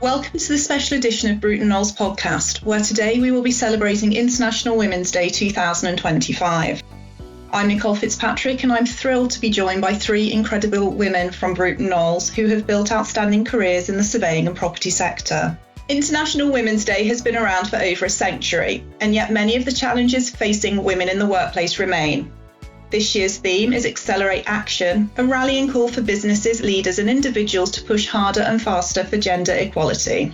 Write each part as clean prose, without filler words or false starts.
Welcome to the special edition of Bruton Knowles podcast, where today we will be celebrating International Women's Day 2025. I'm Nicole Fitzpatrick, and I'm thrilled to be joined by three incredible women from Bruton Knowles who have built outstanding careers in the surveying and property sector. International Women's Day has been around for over a century, and yet many of the challenges facing women in the workplace remain. This year's theme is Accelerate Action, a rallying call for businesses, leaders and individuals to push harder and faster for gender equality.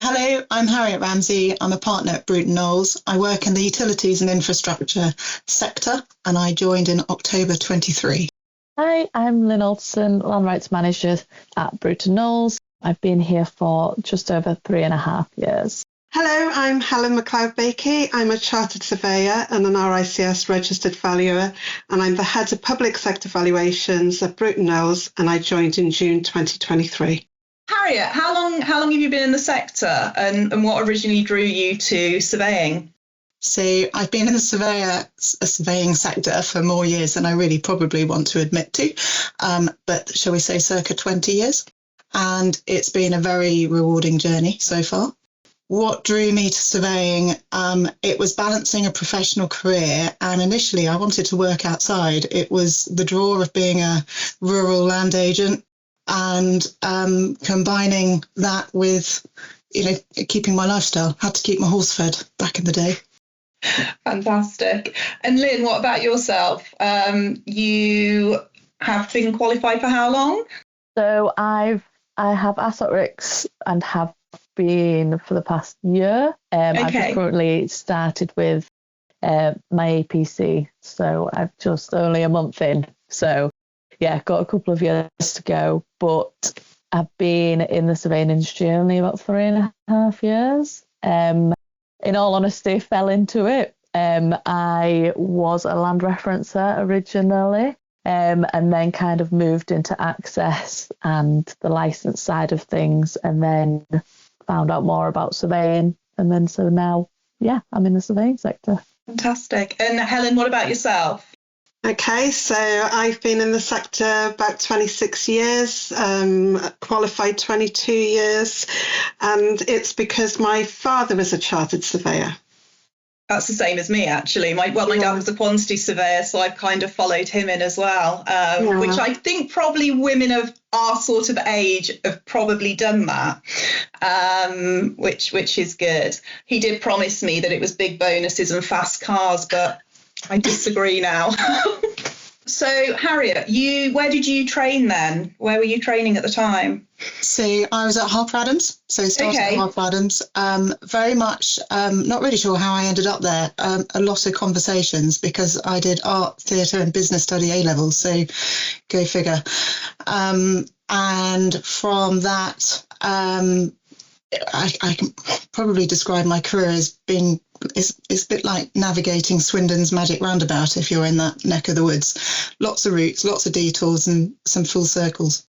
Hello, I'm Harriet Ramsay. I'm a partner at Bruton Knowles. I work in the utilities and infrastructure sector, and I joined in October 23. Hi, I'm Lynn Alderson, Land Rights Manager at Bruton Knowles. I've been here for just over 3.5 years. Hello, I'm Helen McLeod-Baikie. I'm a Chartered Surveyor and an RICS Registered Valuer, and I'm the Head of Public Sector Valuations at Bruton Knowles, and I joined in June 2023. Harriet, how long have you been in the sector, and what originally drew you to surveying? So I've been in the surveying sector for more years than I really probably want to admit to, but shall we say circa 20 years? And it's been a very rewarding journey so far. What drew me to surveying? It was balancing a professional career, and initially I wanted to work outside. It was the draw of being a rural land agent and combining that with, keeping my lifestyle. Had to keep my horse fed back in the day. Fantastic. And Lynn, what about yourself? You have been qualified for how long? So I have asset RICS and have been for the past year. I've just currently started with my APC, so I've just only a month in. So yeah, got a couple of years to go, but I've been in the surveying industry only about 3.5 years. In all honesty, fell into it. I was a land referencer originally. And then kind of moved into access and the license side of things, and then found out more about surveying. And then so now, I'm in the surveying sector. Fantastic. And Helen, what about yourself? Okay, so I've been in the sector about 26 years, qualified 22 years, and it's because my father was a chartered surveyor. That's the same as me, actually. My dad was a quantity surveyor, so I've kind of followed him in as well, which I think probably women of our sort of age have probably done that, which is good. He did promise me that it was big bonuses and fast cars, but I disagree now. So, Harriet, where did you train then? Where were you training at the time? So I was at Harper Adams. So started at Harper Adams. Very much not really sure how I ended up there. A lot of conversations because I did art, theatre and business study A-levels. So go figure. And from that, I can probably describe my career as being it's a bit like navigating Swindon's Magic Roundabout if you're in that neck of the woods. Lots of routes, lots of detours and some full circles.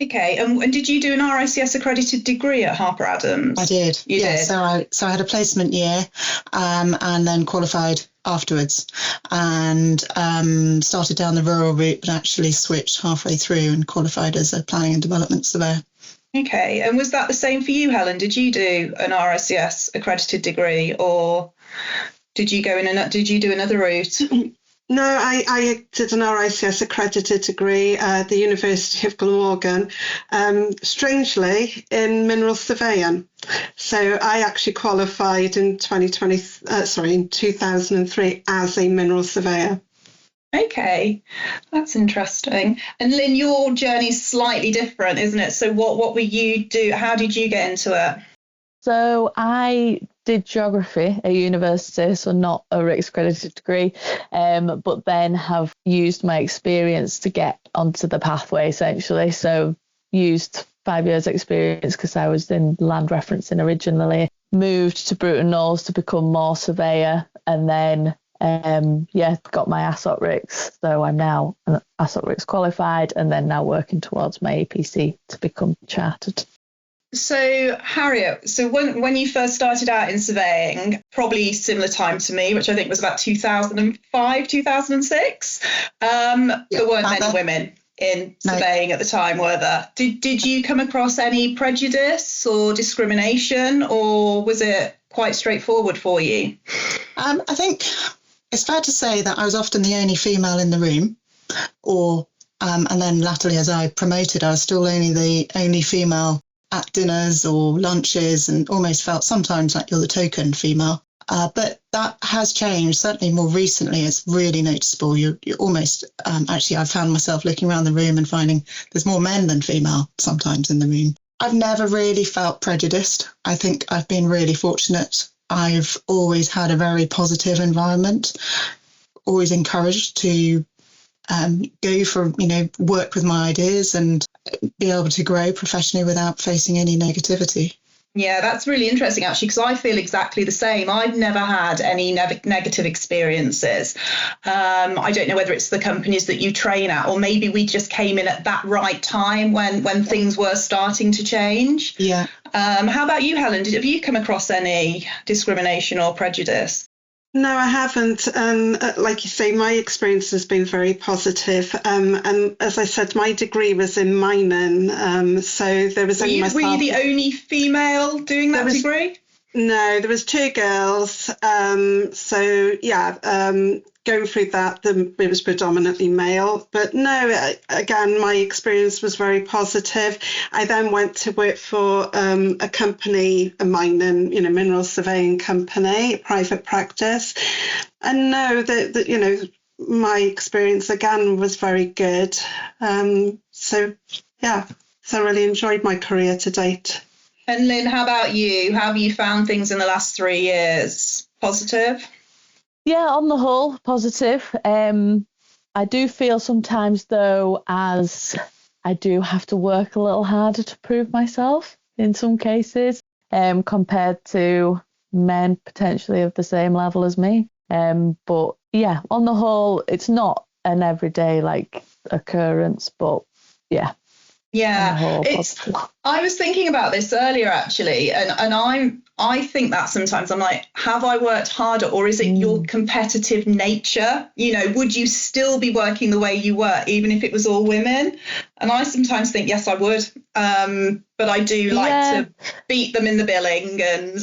Okay, and did you do an RICS accredited degree at Harper Adams? I did. You did? So I had a placement year and then qualified afterwards and started down the rural route but actually switched halfway through and qualified as a planning and development surveyor. Okay, and was that the same for you, Helen? Did you do an RICS accredited degree, or did you do another route? No, I did an RICS accredited degree at the University of Glamorgan, strangely in mineral surveying. So I actually qualified in 2003 as a mineral surveyor. Okay, that's interesting. And Lynn, your journey's slightly different, isn't it? So what were you do? How did you get into it? So I did geography at university, so not a RICS accredited degree, but then have used my experience to get onto the pathway essentially. So used 5 years experience because I was in land referencing originally, moved to Bruton Knowles to become more surveyor, and then got my asset RICS. So I'm now an asset RICS qualified and then now working towards my APC to become chartered. So Harriet, so when you first started out in surveying, probably similar time to me, which I think was about 2005, 2006, there weren't many women in surveying at the time, were there? Did you come across any prejudice or discrimination, or was it quite straightforward for you? I think it's fair to say that I was often the only female in the room, and then latterly as I promoted, I was still only the only female at dinners or lunches, and almost felt sometimes like you're the token female. But that has changed. Certainly more recently, it's really noticeable. You're almost, actually, I've found myself looking around the room and finding there's more men than female sometimes in the room. I've never really felt prejudiced. I think I've been really fortunate. I've always had a very positive environment, always encouraged to go for, work with my ideas and be able to grow professionally without facing any negativity. Yeah, that's really interesting, actually, because I feel exactly the same. I've never had any negative experiences. I don't know whether it's the companies that you train at, or maybe we just came in at that right time when things were starting to change. Yeah. How about you, Helen? Have you come across any discrimination or prejudice? No, I haven't. Like you say, my experience has been very positive. And as I said, my degree was in mining. So there was only myself. Were you the only female doing that degree? No, there was two girls. Going through that, it was predominantly male. But no, again, my experience was very positive. I then went to work for a company, a mining, mineral surveying company, a private practice. And no, my experience again was very good. So I really enjoyed my career to date. And Lynn, how about you? How have you found things in the last 3 years? Positive? Yeah, on the whole, positive. I do feel sometimes, though, as I do have to work a little harder to prove myself in some cases, compared to men potentially of the same level as me. But yeah, on the whole, it's not an everyday occurrence, but yeah. Yeah, I was thinking about this earlier, actually, and I think that sometimes I'm like, have I worked harder, or is it your competitive nature? Would you still be working the way you were, even if it was all women? And I sometimes think, yes, I would. But I do like to beat them in the billing and,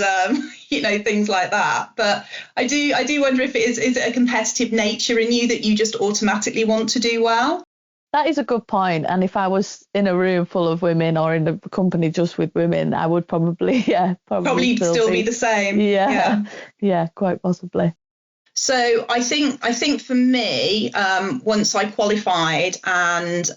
things like that. But I do wonder if is it a competitive nature in you that you just automatically want to do well? That is a good point. And if I was in a room full of women or in a company just with women, I would probably still be the same. Yeah, quite possibly. So I think for me, once I qualified and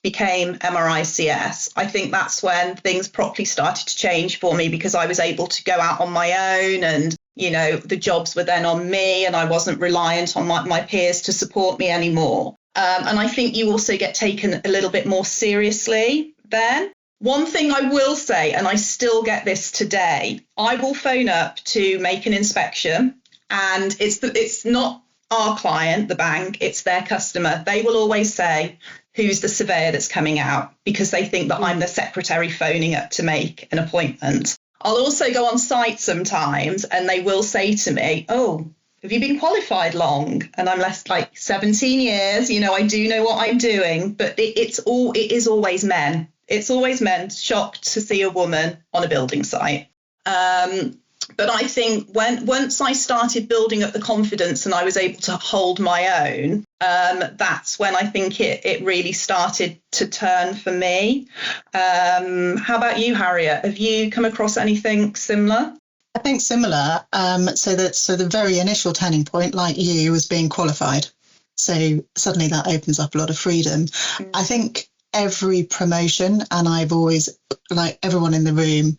became MRICS, I think that's when things properly started to change for me, because I was able to go out on my own, and the jobs were then on me, and I wasn't reliant on my peers to support me anymore. And I think you also get taken a little bit more seriously then. One thing I will say, and I still get this today, I will phone up to make an inspection, and it's not our client, the bank, it's their customer. They will always say, who's the surveyor that's coming out, because they think that I'm the secretary phoning up to make an appointment. I'll also go on site sometimes, and they will say to me, oh, have you been qualified long? And I'm less 17 years, I do know what I'm doing, but it is always men. It's always men shocked to see a woman on a building site. But I think once I started building up the confidence and I was able to hold my own, that's when I think it really started to turn for me. How about you, Harriet? Have you come across anything similar? I think similar. So the very initial turning point, like you, was being qualified. So suddenly that opens up a lot of freedom. I think every promotion, and I've always, like everyone in the room,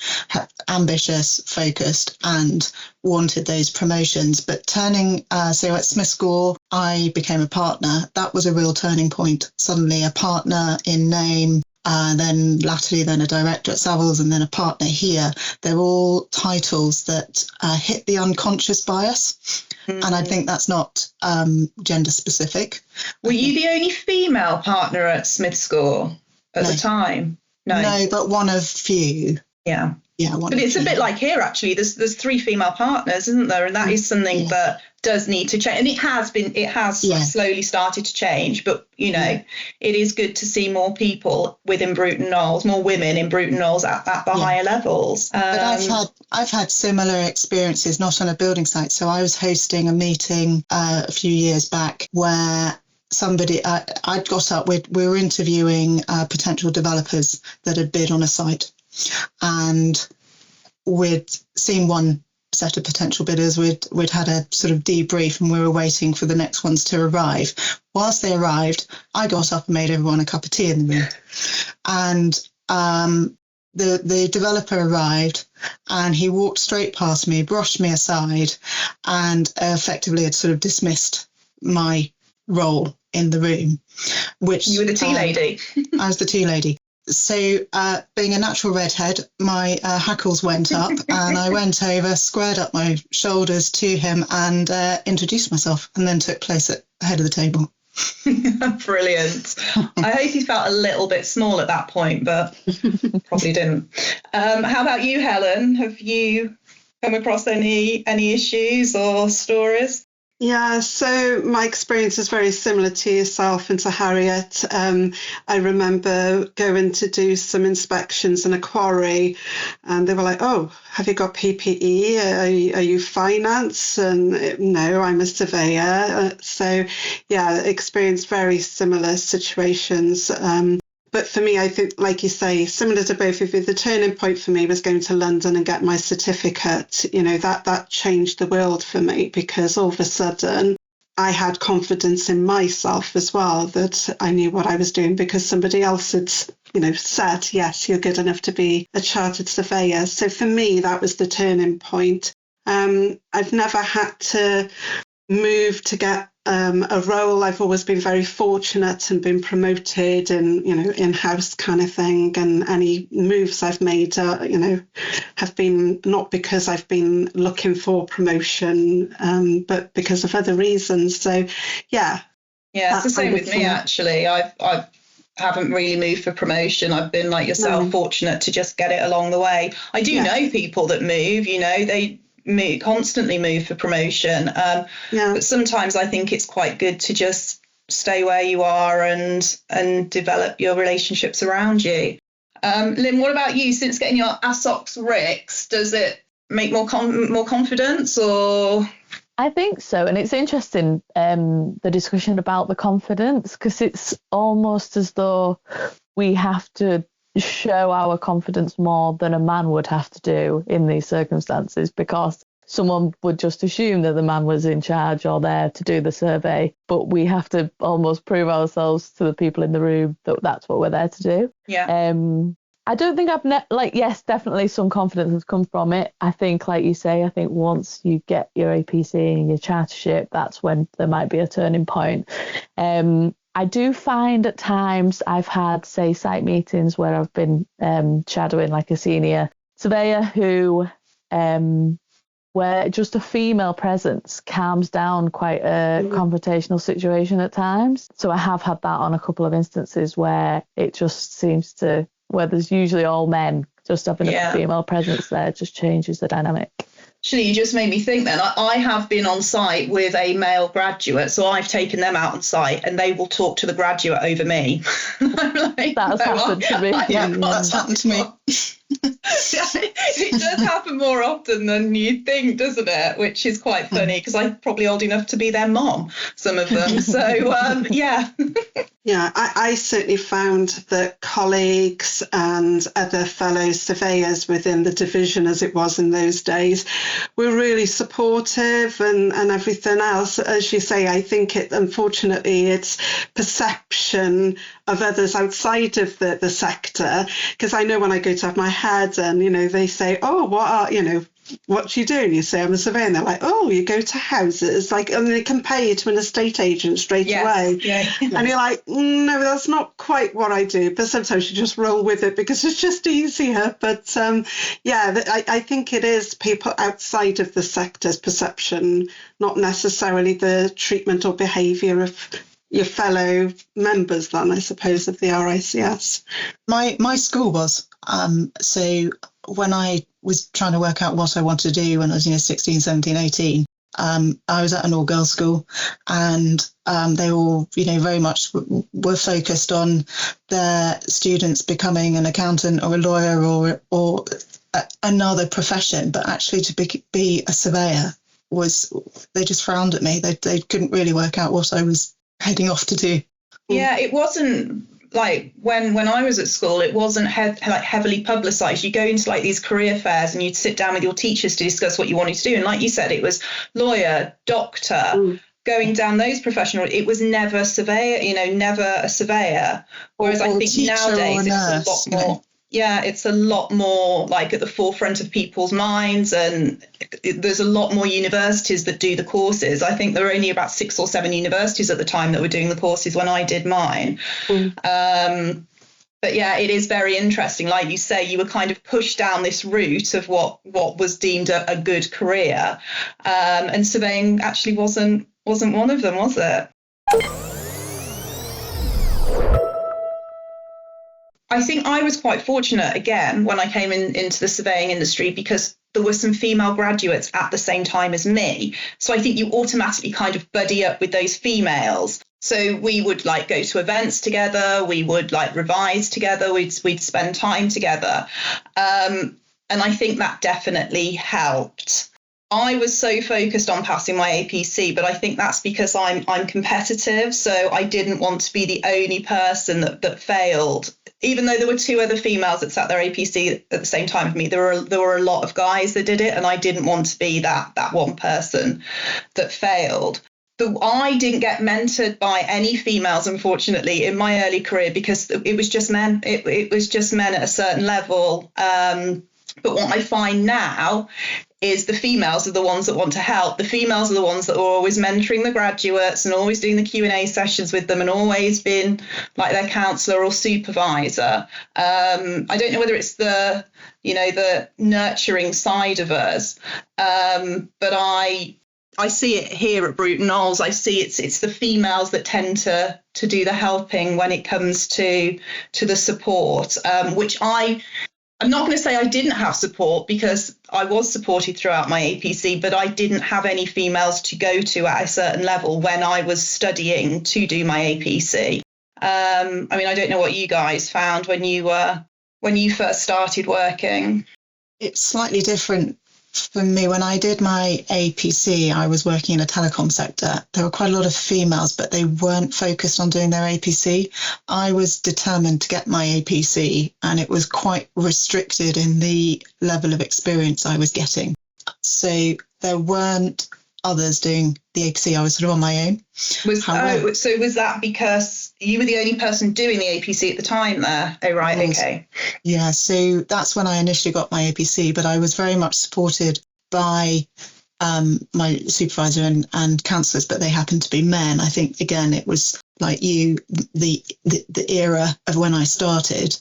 ambitious, focused, and wanted those promotions. But so at Smith School, I became a partner. That was a real turning point. Suddenly a partner in name. Then latterly, then a director at Savills, and then a partner here. They're all titles that hit the unconscious bias. Mm-hmm. And I think that's not gender specific. Were you the only female partner at Smith School at the time? No, but one of few. Yeah. Yeah, but it's a bit like here, actually. There's 3 female partners, isn't there? And that is something that does need to change. And it has slowly started to change. But, you know, it is good to see more people within Bruton Knowles, more women in Bruton Knowles at the higher levels. But I've had similar experiences, not on a building site. So I was hosting a meeting a few years back where somebody, I'd got up, we were interviewing potential developers that had bid on a site. And we'd seen one set of potential bidders. We'd had a sort of debrief, and we were waiting for the next ones to arrive. Whilst they arrived, I got up and made everyone a cup of tea in the room. And the developer arrived, and he walked straight past me, brushed me aside, and effectively had sort of dismissed my role in the room. Which you were the tea lady. I was the tea lady. So being a natural redhead, my hackles went up, and I went over, squared up my shoulders to him, and introduced myself, and then took place at the head of the table. Brilliant. I hope he felt a little bit small at that point, but probably didn't. How about you, Helen? Have you come across any issues or stories? Yeah, so my experience is very similar to yourself and to Harriet. I remember going to do some inspections in a quarry, and they were like, "Oh, have you got PPE? Are you finance?" And no, I'm a surveyor. So yeah, experienced very similar situations. But for me, I think, like you say, similar to both of you, the turning point for me was going to London and get my certificate. You know, that changed the world for me, because all of a sudden I had confidence in myself as well, that I knew what I was doing because somebody else had, you know, said, yes, you're good enough to be a chartered surveyor. So for me, that was the turning point. I've never had to move to get a role. I've always been very fortunate and been promoted and, you know, in-house kind of thing. And any moves I've made, you know, have been not because I've been looking for promotion, but because of other reasons. So, yeah. Yeah, it's the same with me, actually. I haven't really moved for promotion. I've been, like yourself, fortunate to just get it along the way. I do know people that move, you know, they constantly move for promotion, but sometimes I think it's quite good to just stay where you are and develop your relationships around you. Lynn, what about you? Since getting your ASOC's RICS, does it make more confidence, or? I think so, and it's interesting, the discussion about the confidence, because it's almost as though we have to show our confidence more than a man would have to do in these circumstances, because someone would just assume that the man was in charge or there to do the survey, but we have to almost prove ourselves to the people in the room that that's what we're there to do. I don't think yes, definitely some confidence has come from it. I think, like you say, I think once you get your APC and your chartership, that's when there might be a turning point. I do find at times I've had, say, site meetings where I've been shadowing like a senior surveyor who, where just a female presence calms down quite a confrontational situation at times. So I have had that on a couple of instances where it just seems to, where there's usually all men, just having a female presence there just changes the dynamic. Actually, you just made me think then. I have been on site with a male graduate, so I've taken them out on site and they will talk to the graduate over me. Like, that's happened to me. That's happened to me. It does happen more often than you think, doesn't it? Which is quite funny, because I'm probably old enough to be their mom, some of them. So, yeah. Yeah, I certainly found that colleagues and other fellow surveyors within the division, as it was in those days, were really supportive and everything else. As you say, I think unfortunately it's perception of others outside of the sector, because I know when I go to have my head and, you know, they say, oh, what do you do? And you say, I'm a surveyor. And they're like, oh, you go to houses, like, and they compare you to an estate agent straight away. Yeah. And you're like, no, that's not quite what I do. But sometimes you just roll with it because it's just easier. But I think it is people outside of the sector's perception, not necessarily the treatment or behaviour of your fellow members then, I suppose, of the RICS? My school was. So when I was trying to work out what I wanted to do when I was 16, 17, 18, I was at an all-girls school, and they all, very much were focused on their students becoming an accountant or a lawyer or another profession. But actually to be a surveyor they just frowned at me. They couldn't really work out what I was heading off to do. Yeah, it wasn't like when I was at school, it wasn't heavily publicised. You go into like these career fairs and you'd sit down with your teachers to discuss what you wanted to do. And like you said, it was lawyer, doctor, going down those professional. It was never surveyor, never a surveyor. Whereas I think nowadays it's a lot more. Yeah, it's a lot more like at the forefront of people's minds, and there's a lot more universities that do the courses. I think there were only about 6 or 7 universities at the time that were doing the courses when I did mine. But yeah, it is very interesting. Like you say, you were kind of pushed down this route of what was deemed a good career, and surveying actually wasn't one of them, was it? I think I was quite fortunate, again, when I came into the surveying industry, because there were some female graduates at the same time as me. So I think you automatically kind of buddy up with those females. So we would like go to events together, we would like revise together, we'd spend time together. And I think that definitely helped. I was so focused on passing my APC, but I think that's because I'm competitive. So I didn't want to be the only person that failed. Even though there were 2 other females that sat their APC at the same time as me, there were a lot of guys that did it, and I didn't want to be that one person that failed. I didn't get mentored by any females, unfortunately, in my early career, because it was just men. It was just men at a certain level. But what I find now is the females are the ones that want to help. The females are the ones that are always mentoring the graduates and always doing the Q&A sessions with them and always been like their counsellor or supervisor. I don't know whether it's the nurturing side of us, but I see it here at Bruton Knowles. I see it's the females that tend to do the helping when it comes to the support, which I'm not going to say I didn't have support, because I was supported throughout my APC, but I didn't have any females to go to at a certain level when I was studying to do my APC. I don't know what you guys found when you first started working. It's slightly different for me. When I did my APC, I was working in a telecom sector. There were quite a lot of females, but they weren't focused on doing their APC. I was determined to get my APC, and it was quite restricted in the level of experience I was getting. So there weren't others doing the APC. I was sort of on my own. So was that because you were the only person doing the APC at the time there? Oh, right, okay. Yeah, so that's when I initially got my APC, but I was very much supported by my supervisor and counsellors, but they happened to be men. I think, again, it was like you, the era of when I started.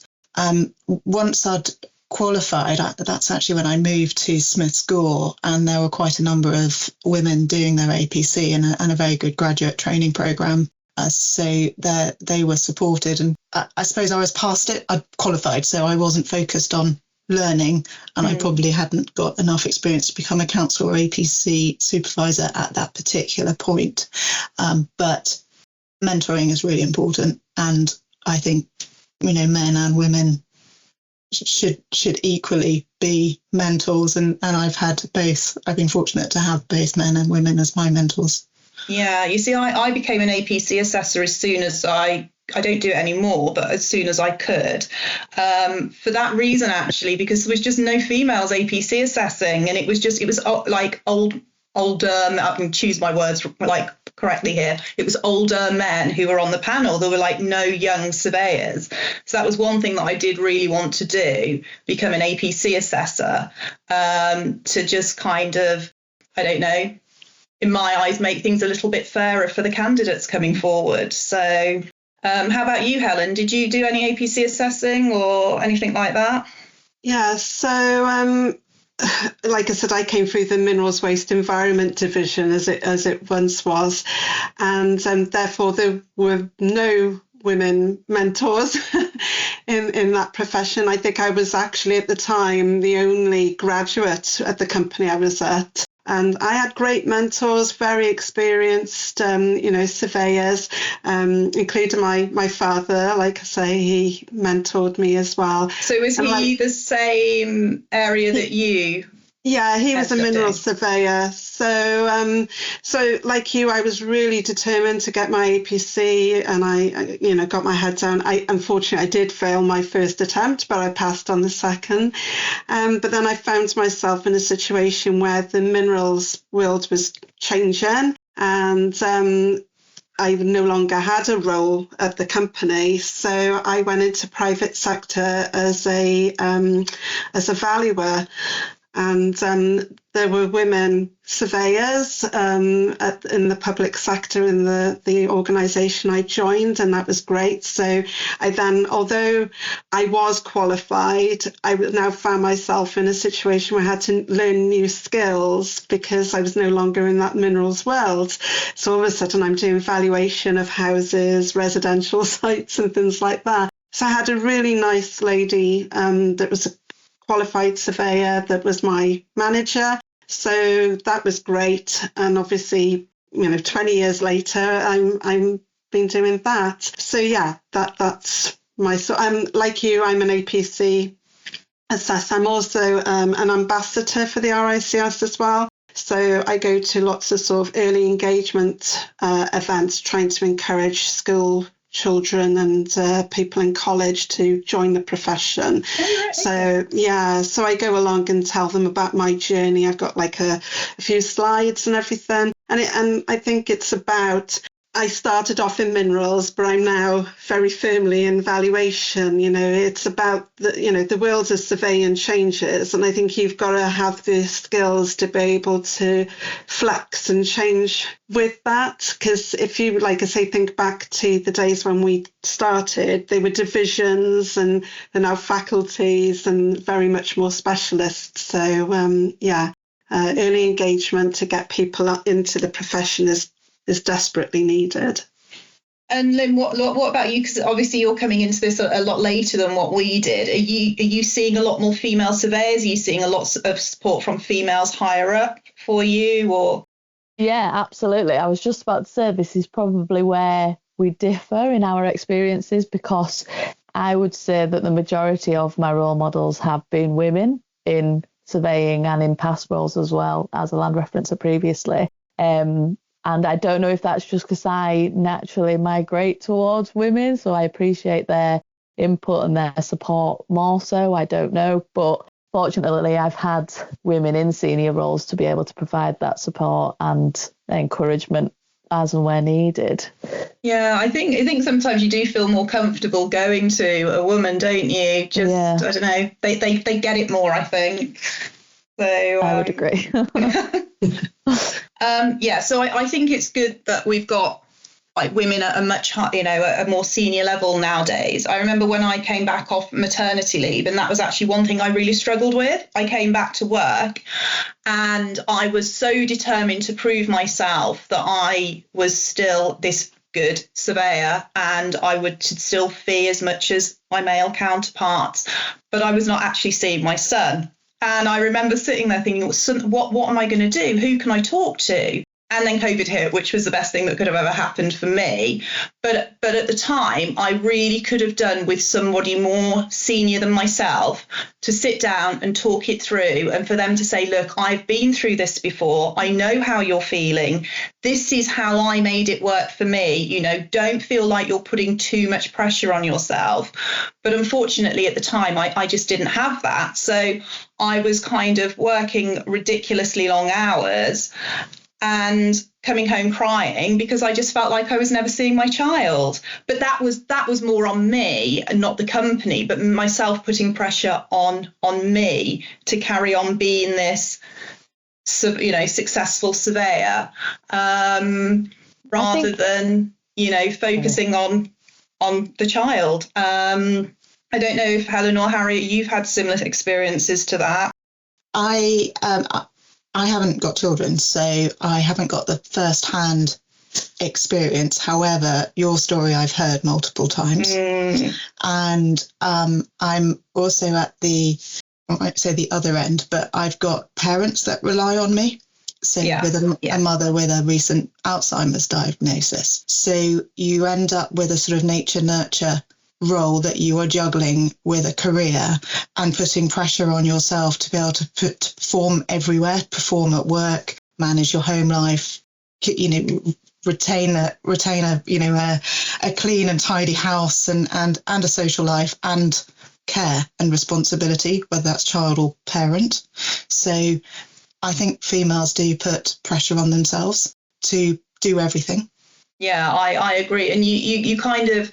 Once I'd qualified, that's actually when I moved to Smith's Gore, and there were quite a number of women doing their APC and a very good graduate training programme. So they were supported, and I suppose I was past it. I qualified, so I wasn't focused on learning, and I probably hadn't got enough experience to become a counsellor or APC supervisor at that particular point. But mentoring is really important, and I think men and women should equally be mentors, and I've had both. I've been fortunate to have both men and women as my mentors. Yeah, you see, I became an APC assessor as soon as I don't do it anymore, but as soon as I could, for that reason, actually, because there was just no females APC assessing, and it was like older, I can choose my words like correctly here, it was older men who were on the panel. There were like no young surveyors. So that was one thing that I did really want to do, become an APC assessor, to just kind of, I don't know, in my eyes, make things a little bit fairer for the candidates coming forward. So how about you, Helen? Did you do any APC assessing or anything like that? Yeah, so like I said, I came through the Minerals Waste Environment Division as it once was, and therefore there were no women mentors in that profession. I think I was actually at the time the only graduate at the company I was at. And I had great mentors, very experienced, surveyors, including my father. Like I say, he mentored me as well. So was he the same area that you? Yeah, he was a mineral surveyor. So, like you, I was really determined to get my APC, and I got my head down. Unfortunately, I did fail my first attempt, but I passed on the second. But then I found myself in a situation where the minerals world was changing, and I no longer had a role at the company, so I went into private sector as a valuer. And there were women surveyors in the public sector in the organisation I joined, and that was great. So I then, although I was qualified, I now found myself in a situation where I had to learn new skills because I was no longer in that minerals world. So all of a sudden I'm doing valuation of houses, residential sites and things like that. So I had a really nice lady that was a qualified surveyor that was my manager. So that was great. And obviously, 20 years later, I'm been doing that. So yeah, that's my, so I'm like you, I'm an APC assessor. I'm also an ambassador for the RICS as well. So I go to lots of sort of early engagement events, trying to encourage school children and people in college to join the profession. So I go along and tell them about my journey. I've got like a few slides and everything, and I think it's about, I started off in minerals, but I'm now very firmly in valuation. It's about the world of surveying changes, and I think you've got to have the skills to be able to flex and change with that. Because if you, like I say, think back to the days when we started, they were divisions, and they're now faculties and very much more specialists. So early engagement to get people into the profession is desperately needed. And Lynn, what about you? Because obviously you're coming into this a lot later than what we did. Are you seeing a lot more female surveyors? Are you seeing a lot of support from females higher up for you? Or yeah, absolutely. I was just about to say this is probably where we differ in our experiences, because I would say that the majority of my role models have been women in surveying and in past roles as well as a land referencer previously. And I don't know if that's just because I naturally migrate towards women, so I appreciate their input and their support more so. I don't know. But fortunately, I've had women in senior roles to be able to provide that support and encouragement as and where needed. Yeah, I think sometimes you do feel more comfortable going to a woman, don't you? Just, yeah. I don't know, they get it more, I think. So I would agree. So I think it's good that we've got like women at a much a more senior level nowadays. I remember when I came back off maternity leave, and that was actually one thing I really struggled with. I came back to work and I was so determined to prove myself that I was still this good surveyor and I would still fee as much as my male counterparts, but I was not actually seeing my son. And I remember sitting there thinking, what am I going to do? Who can I talk to? And then COVID hit, which was the best thing that could have ever happened for me. But at the time, I really could have done with somebody more senior than myself to sit down and talk it through, and for them to say, look, I've been through this before. I know how you're feeling. This is how I made it work for me. Don't feel like you're putting too much pressure on yourself. But unfortunately, at the time, I just didn't have that. So I was kind of working ridiculously long hours and coming home crying because I just felt like I was never seeing my child. But that was more on me and not the company, but myself putting pressure on me to carry on being this, successful surveyor, rather than, focusing on the child. I don't know if Helen or Harriet, you've had similar experiences to that. I haven't got children, so I haven't got the first-hand experience. However, your story I've heard multiple times, and I'm also at I might say the other end, but I've got parents that rely on me. So with a mother with a recent Alzheimer's diagnosis. So you end up with a sort of nature nurture role that you are juggling with a career and putting pressure on yourself to be able to perform everywhere, perform at work, manage your home life, retain a clean and tidy house and a social life and care and responsibility, whether that's child or parent. So I think females do put pressure on themselves to do everything. Yeah, I agree. And you kind of,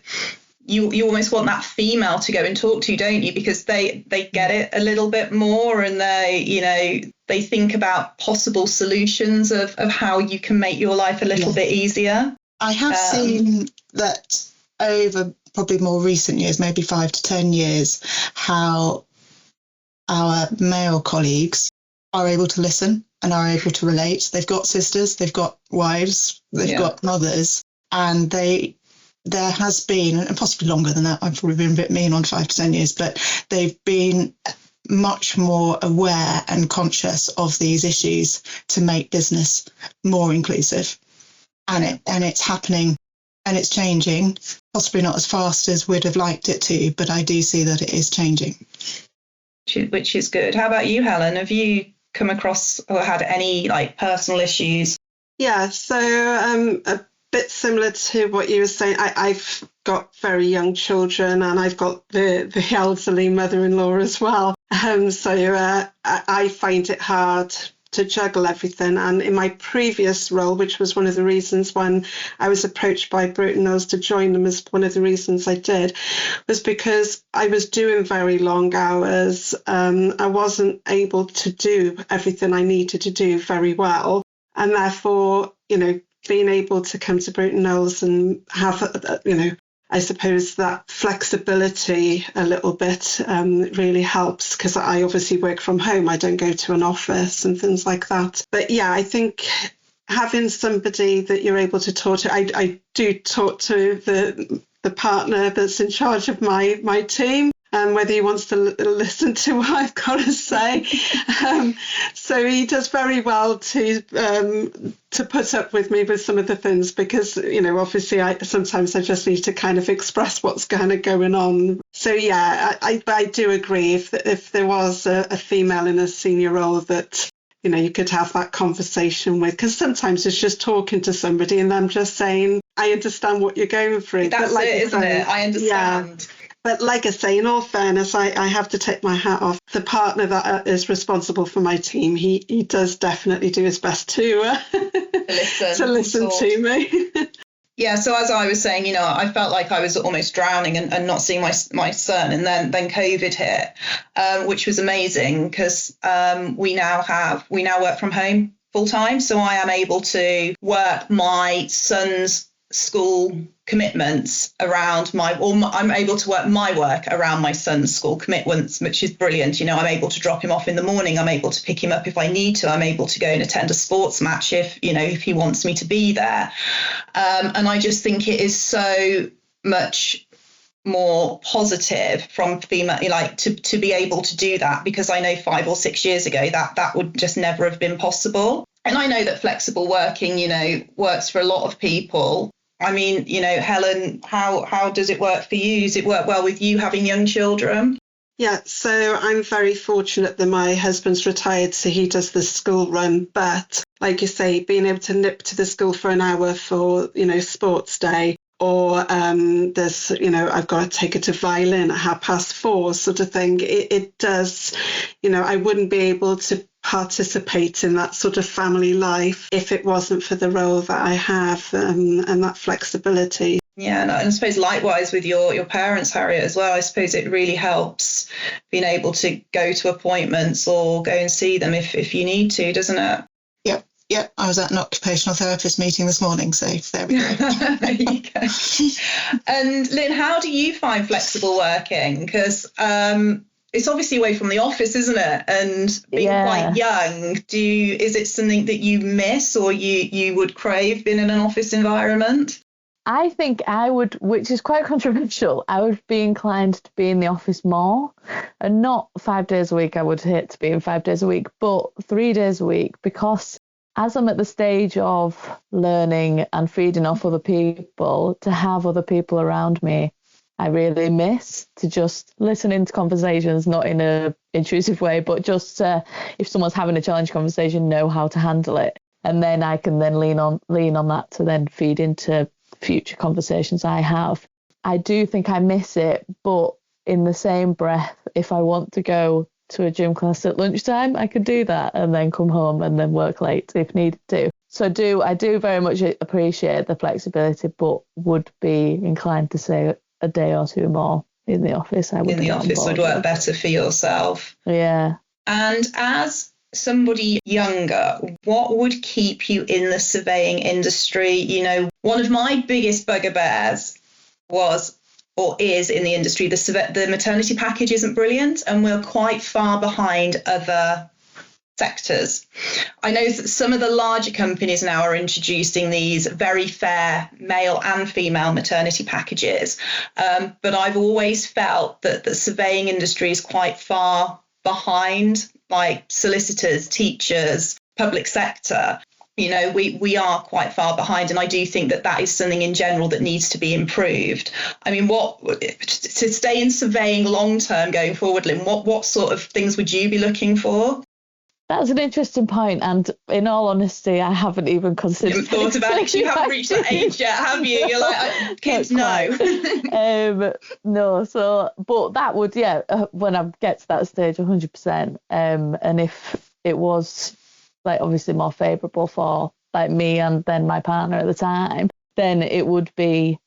you almost want that female to go and talk to, don't you? Because they get it a little bit more, and they think about possible solutions of how you can make your life a little bit easier. I have seen that over probably more recent years, maybe 5 to 10 years, how our male colleagues are able to listen and are able to relate. They've got sisters, they've got wives, they've got mothers, and there has been, and possibly longer than that, I've probably been a bit mean on 5 to 10 years, but they've been much more aware and conscious of these issues to make business more inclusive. And it's happening and it's changing, possibly not as fast as we'd have liked it to, but I do see that it is changing. Which is good. How about you, Helen? Have you come across or had any personal issues? Yeah, so a bit similar to what you were saying. I've got very young children, and I've got the elderly mother-in-law as well. So I find it hard to juggle everything. And in my previous role, which was one of the reasons when I was approached by Bruton Knowles to join them, as one of the reasons I did, was because I was doing very long hours. I wasn't able to do everything I needed to do very well. And therefore, being able to come to Bruton Knowles and have, I suppose that flexibility a little bit really helps, because I obviously work from home. I don't go to an office and things like that. But yeah, I think having somebody that you're able to talk to, I do talk to the partner that's in charge of my team, whether he wants to listen to what I've got to say. So he does very well to put up with me with some of the things, because, obviously sometimes I just need to kind of express what's kind of going on. So yeah, I do agree if there was a female in a senior role that, you could have that conversation with, because sometimes it's just talking to somebody and them just saying, I understand what you're going through. That's it, isn't it? I understand. Yeah. But like I say, in all fairness, I have to take my hat off. The partner that is responsible for my team, he does definitely do his best to listen to me. Yeah, so as I was saying, I felt like I was almost drowning and not seeing my son, and then COVID hit, which was amazing, because we now work from home full time, so I am able to work my son's school commitments around I'm able to work my work around my son's school commitments, which is brilliant. I'm able to drop him off in the morning. I'm able to pick him up if I need to. I'm able to go and attend a sports match if he wants me to be there. And I just think it is so much more positive from female, to be able to do that, because I know 5 or 6 years ago that would just never have been possible. And I know that flexible working, works for a lot of people. I mean, Helen, how does it work for you? Does it work well with you having young children? Yeah, so I'm very fortunate that my husband's retired, so he does the school run. But like you say, being able to nip to the school for an hour for, sports day, or there's, I've got to take her to violin at 4:30 sort of thing. It does, I wouldn't be able to participate in that sort of family life if it wasn't for the role that I have and that flexibility. Yeah, and I suppose likewise with your parents, Harriet, as well. I suppose it really helps being able to go to appointments or go and see them if you need to, doesn't it? Yep. I was at an occupational therapist meeting this morning, so there we go. There you go. And Lynn, how do you find flexible working? Because it's obviously away from the office, isn't it? And being quite young, is it something that you miss or you would crave being in an office environment? I think I would, which is quite controversial, I would be inclined to be in the office more, and not 5 days a week. I would hate to be in 5 days a week, but 3 days a week, because as I'm at the stage of learning and feeding off other people, to have other people around me, I really miss to just listen into conversations, not in a intrusive way, but just if someone's having a challenge conversation, know how to handle it. And then I can then lean on that to then feed into future conversations I have. I do think I miss it, but in the same breath, if I want to go to a gym class at lunchtime, I could do that and then come home and then work late if needed to. So I do very much appreciate the flexibility, but would be inclined to say a day or two more in the office. In the office would work better for yourself. Yeah. And as somebody younger, what would keep you in the surveying industry? You know, one of my biggest bugbears was or is in the industry, the maternity package isn't brilliant, and we're quite far behind other sectors. I know that some of the larger companies now are introducing these very fair male and female maternity packages, but I've always felt that the surveying industry is quite far behind, like solicitors, teachers, public sector. You know, we are quite far behind, and I do think that is something in general that needs to be improved. I mean, to stay in surveying long term going forward, Lynn, what sort of things would you be looking for? That's an interesting point, and in all honesty, I haven't even considered. You haven't thought about it. You haven't reached that age yet, have you? You're like, kids, no. No. So, but that would, when I get to that stage, 100%. And if it was like obviously more favourable for like me and then my partner at the time, then it would be,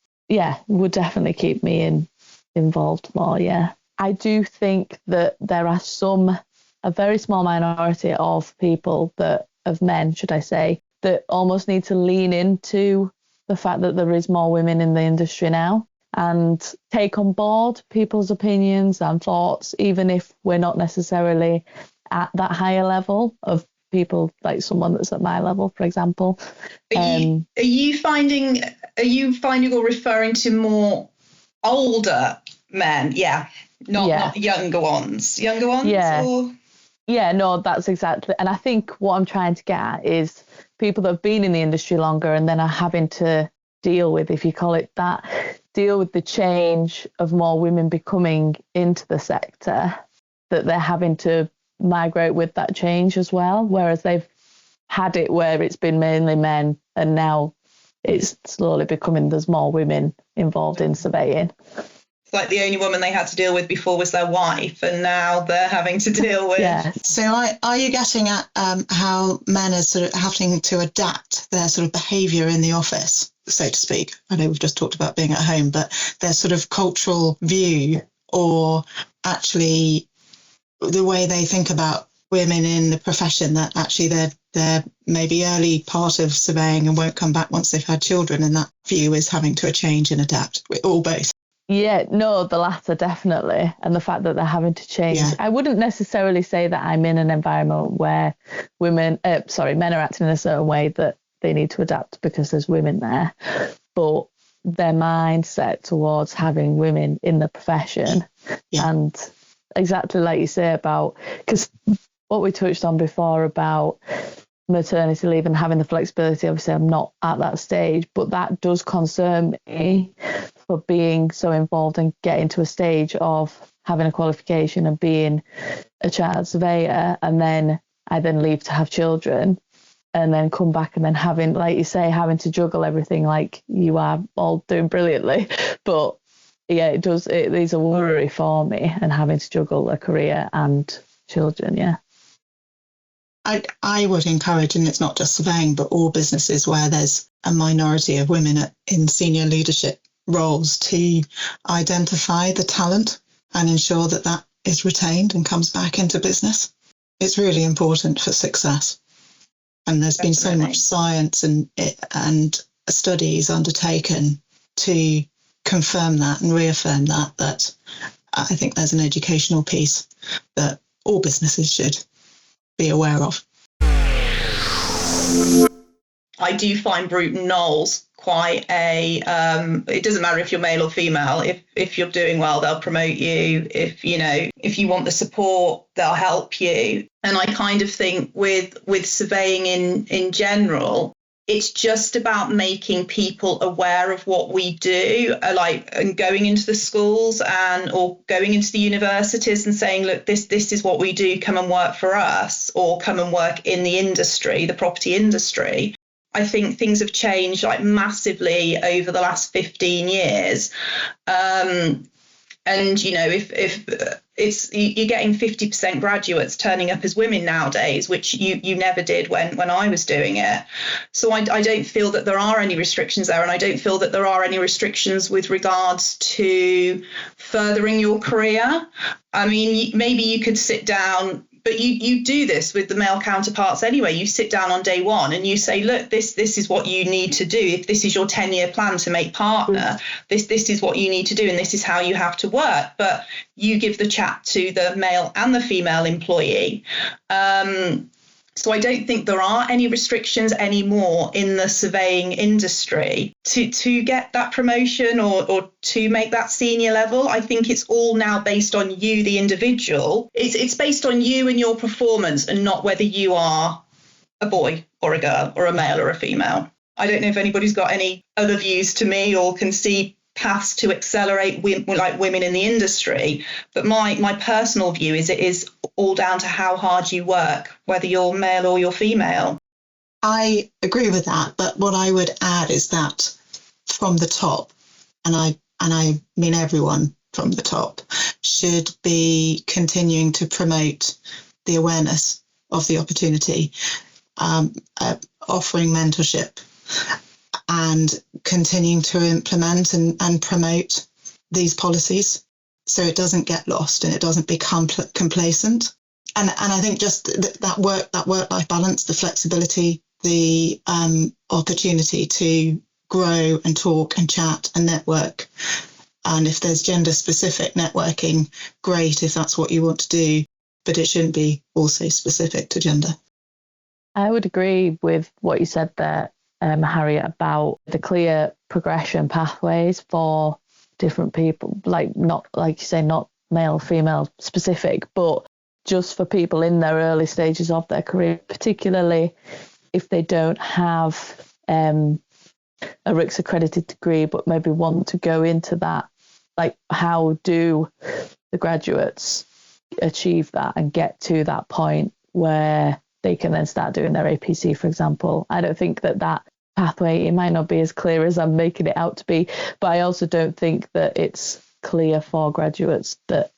would definitely keep me involved more. Yeah, I do think that there are a very small minority of people of men, should I say, that almost need to lean into the fact that there is more women in the industry now and take on board people's opinions and thoughts, even if we're not necessarily at that higher level of people, like someone that's at my level, for example. Are you finding or referring to more older men? Yeah, not younger ones. Younger ones? Yeah. Or? Yeah, no, that's exactly. And I think what I'm trying to get at is people that have been in the industry longer and then are having to deal with, if you call it that, deal with the change of more women becoming into the sector, that they're having to migrate with that change as well. Whereas they've had it where it's been mainly men and now it's slowly becoming there's more women involved in surveying. It's like the only woman they had to deal with before was their wife, and now they're having to deal with. Yeah. So are you getting at how men are sort of having to adapt their sort of behaviour in the office, so to speak? I know we've just talked about being at home, but their sort of cultural view, or actually the way they think about women in the profession, that actually they're maybe early part of surveying and won't come back once they've had children, and that view is having to change and adapt, or both? Yeah, no, the latter definitely. And the fact that they're having to change. Yeah. I wouldn't necessarily say that I'm in an environment where men are acting in a certain way that they need to adapt because there's women there. But their mindset towards having women in the profession, and exactly like you say about, because what we touched on before about maternity leave and having the flexibility, obviously I'm not at that stage, but that does concern me for being so involved and getting to a stage of having a qualification and being a child surveyor, and then I leave to have children and then come back and then having, like you say, having to juggle everything like you are all doing brilliantly. But yeah, it is a worry for me, and having to juggle a career and children. Yeah. I would encourage, and it's not just surveying, but all businesses where there's a minority of women in senior leadership roles, to identify the talent and ensure that is retained and comes back into business. It's really important for success. And there's been so much science and studies undertaken to confirm that and reaffirm that I think there's an educational piece that all businesses should be aware of. I do find Bruton Knowles quite it doesn't matter if you're male or female. If you're doing well, they'll promote you. If you want the support, they'll help you. And I kind of think with surveying in general, it's just about making people aware of what we do, and going into the schools or going into the universities and saying, look, this is what we do, come and work for us, or come and work in the industry, the property industry. I think things have changed massively over the last 15 years. And, if you're getting 50% graduates turning up as women nowadays, which you never did when I was doing it. So I don't feel that there are any restrictions there. And I don't feel that there are any restrictions with regards to furthering your career. I mean, maybe you could sit down, but you do this with the male counterparts anyway. You sit down on day one and you say, look, this is what you need to do. If this is your 10-year plan to make partner, this is what you need to do, and this is how you have to work. But you give the chat to the male and the female employee. So I don't think there are any restrictions anymore in the surveying industry to get that promotion or to make that senior level. I think it's all now based on you, the individual. It's based on you and your performance, and not whether you are a boy or a girl or a male or a female. I don't know if anybody's got any other views to me or can see paths to accelerate women in the industry, but my personal view is it is all down to how hard you work, whether you're male or you're female. I agree with that, but what I would add is that from the top, and I mean everyone from the top, should be continuing to promote the awareness of the opportunity, offering mentorship, and continuing to implement and promote these policies so it doesn't get lost and it doesn't become complacent. And I think just that work-life balance, the flexibility, the opportunity to grow and talk and chat and network. And if there's gender-specific networking, great if that's what you want to do, but it shouldn't be also specific to gender. I would agree with what you said there, Harriet, about the clear progression pathways for different people, not like you say, not male, female specific, but just for people in their early stages of their career, particularly if they don't have a RICS accredited degree, but maybe want to go into that. Like, how do the graduates achieve that and get to that point where they can then start doing their APC, for example? I don't think that pathway, it might not be as clear as I'm making it out to be, but I also don't think that it's clear for graduates that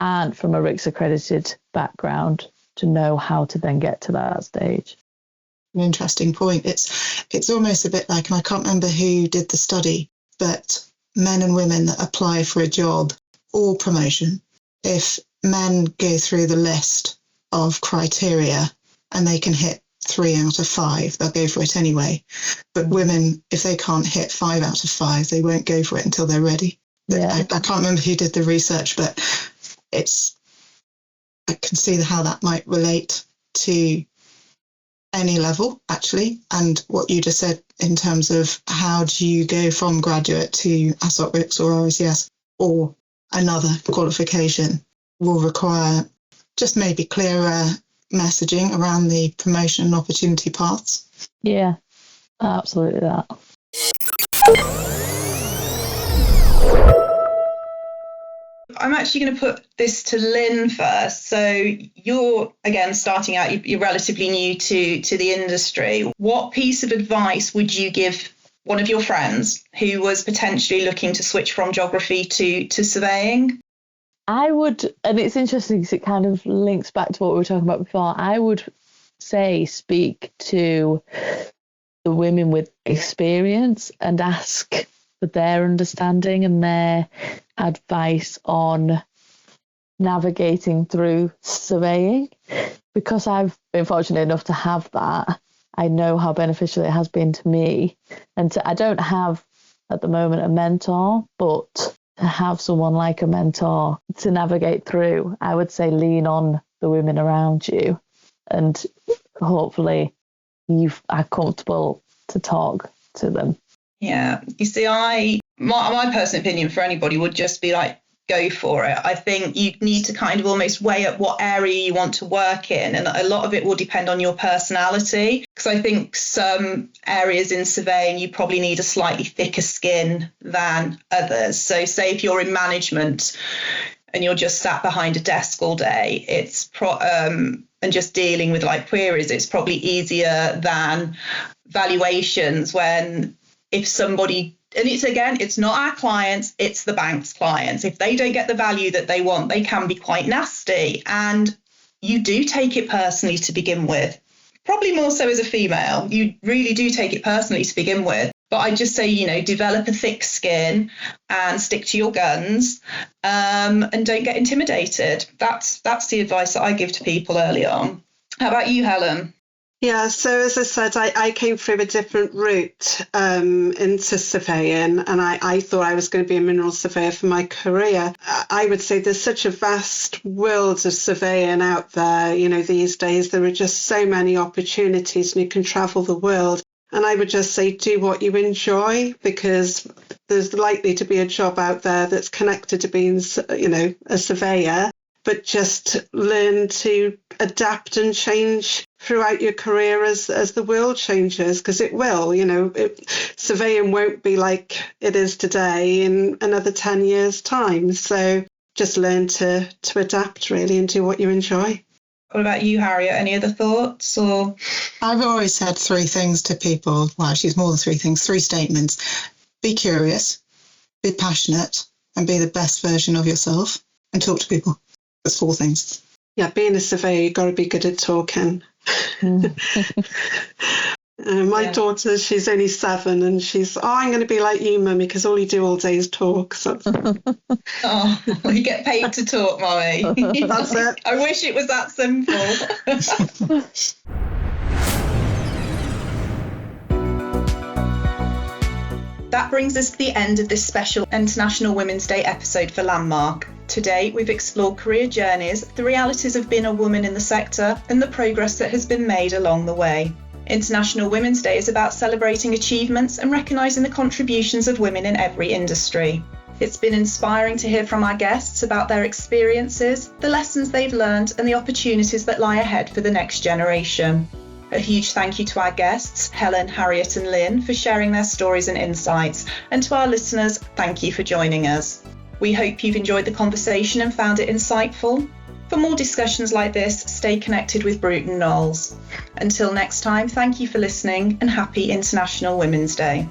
aren't from a RICS accredited background to know how to then get to that stage. An interesting point. It's almost a bit like, and I can't remember who did the study, but men and women that apply for a job or promotion, if men go through the list of criteria and they can hit 3 out of 5, they'll go for it anyway. But women, if they can't hit 5 out of 5, they won't go for it until they're ready. Yeah. I can't remember who did the research, but I can see how that might relate to any level, actually. And what you just said in terms of how do you go from graduate to ASSOT RICS or RICS or another qualification will require just maybe clearer messaging around the promotion and opportunity paths. Yeah, absolutely that. I'm actually going to put this to Lynn first. So you're, again, starting out, you're relatively new to the industry. What piece of advice would you give one of your friends who was potentially looking to switch from geography to surveying? I would, and it's interesting because it kind of links back to what we were talking about before, I would say speak to the women with experience and ask for their understanding and their advice on navigating through surveying. Because I've been fortunate enough to have that, I know how beneficial it has been to me. And I don't have at the moment a mentor, but have someone like a mentor to navigate through, I would say lean on the women around you, and hopefully you are comfortable to talk to them. Yeah. You see, my personal opinion for anybody would just be like, go for it. I think you need to kind of almost weigh up what area you want to work in. And a lot of it will depend on your personality. Because I think some areas in surveying, you probably need a slightly thicker skin than others. So say if you're in management and you're just sat behind a desk all day, and just dealing with like queries, it's probably easier than valuations when if somebody, and it's not our clients, it's the bank's clients. If they don't get the value that they want, they can be quite nasty. And you do take it personally to begin with. Probably more so as a female. You really do take it personally to begin with. But I just say, develop a thick skin and stick to your guns, and don't get intimidated. That's the advice that I give to people early on. How about you, Helen? Yeah, so as I said, I came through a different route into surveying, and I thought I was going to be a mineral surveyor for my career. I would say there's such a vast world of surveying out there. These days there are just so many opportunities and you can travel the world. And I would just say do what you enjoy, because there's likely to be a job out there that's connected to being, a surveyor. But just learn to adapt and change throughout your career as the world changes, because it will. Surveying won't be like it is today in another 10 years' time. So just learn to adapt, really, and do what you enjoy. What about you, Harriet? Any other thoughts? Or I've always said three things to people. Well, actually, it's more than three things, three statements. Be curious, be passionate, and be the best version of yourself, and talk to people. That's four things. Yeah, being a surveyor, you've got to be good at talking. My daughter, she's only 7, and she's, I'm going to be like you, Mummy, because all you do all day is talk. So. Oh, you get paid to talk, Mummy. That's it. I wish it was that simple. That brings us to the end of this special International Women's Day episode for Landmark. Today, we've explored career journeys, the realities of being a woman in the sector, and the progress that has been made along the way. International Women's Day is about celebrating achievements and recognising the contributions of women in every industry. It's been inspiring to hear from our guests about their experiences, the lessons they've learned, and the opportunities that lie ahead for the next generation. A huge thank you to our guests, Helen, Harriet and Lynn, for sharing their stories and insights. And to our listeners, thank you for joining us. We hope you've enjoyed the conversation and found it insightful. For more discussions like this, stay connected with Bruton Knowles. Until next time, thank you for listening and happy International Women's Day.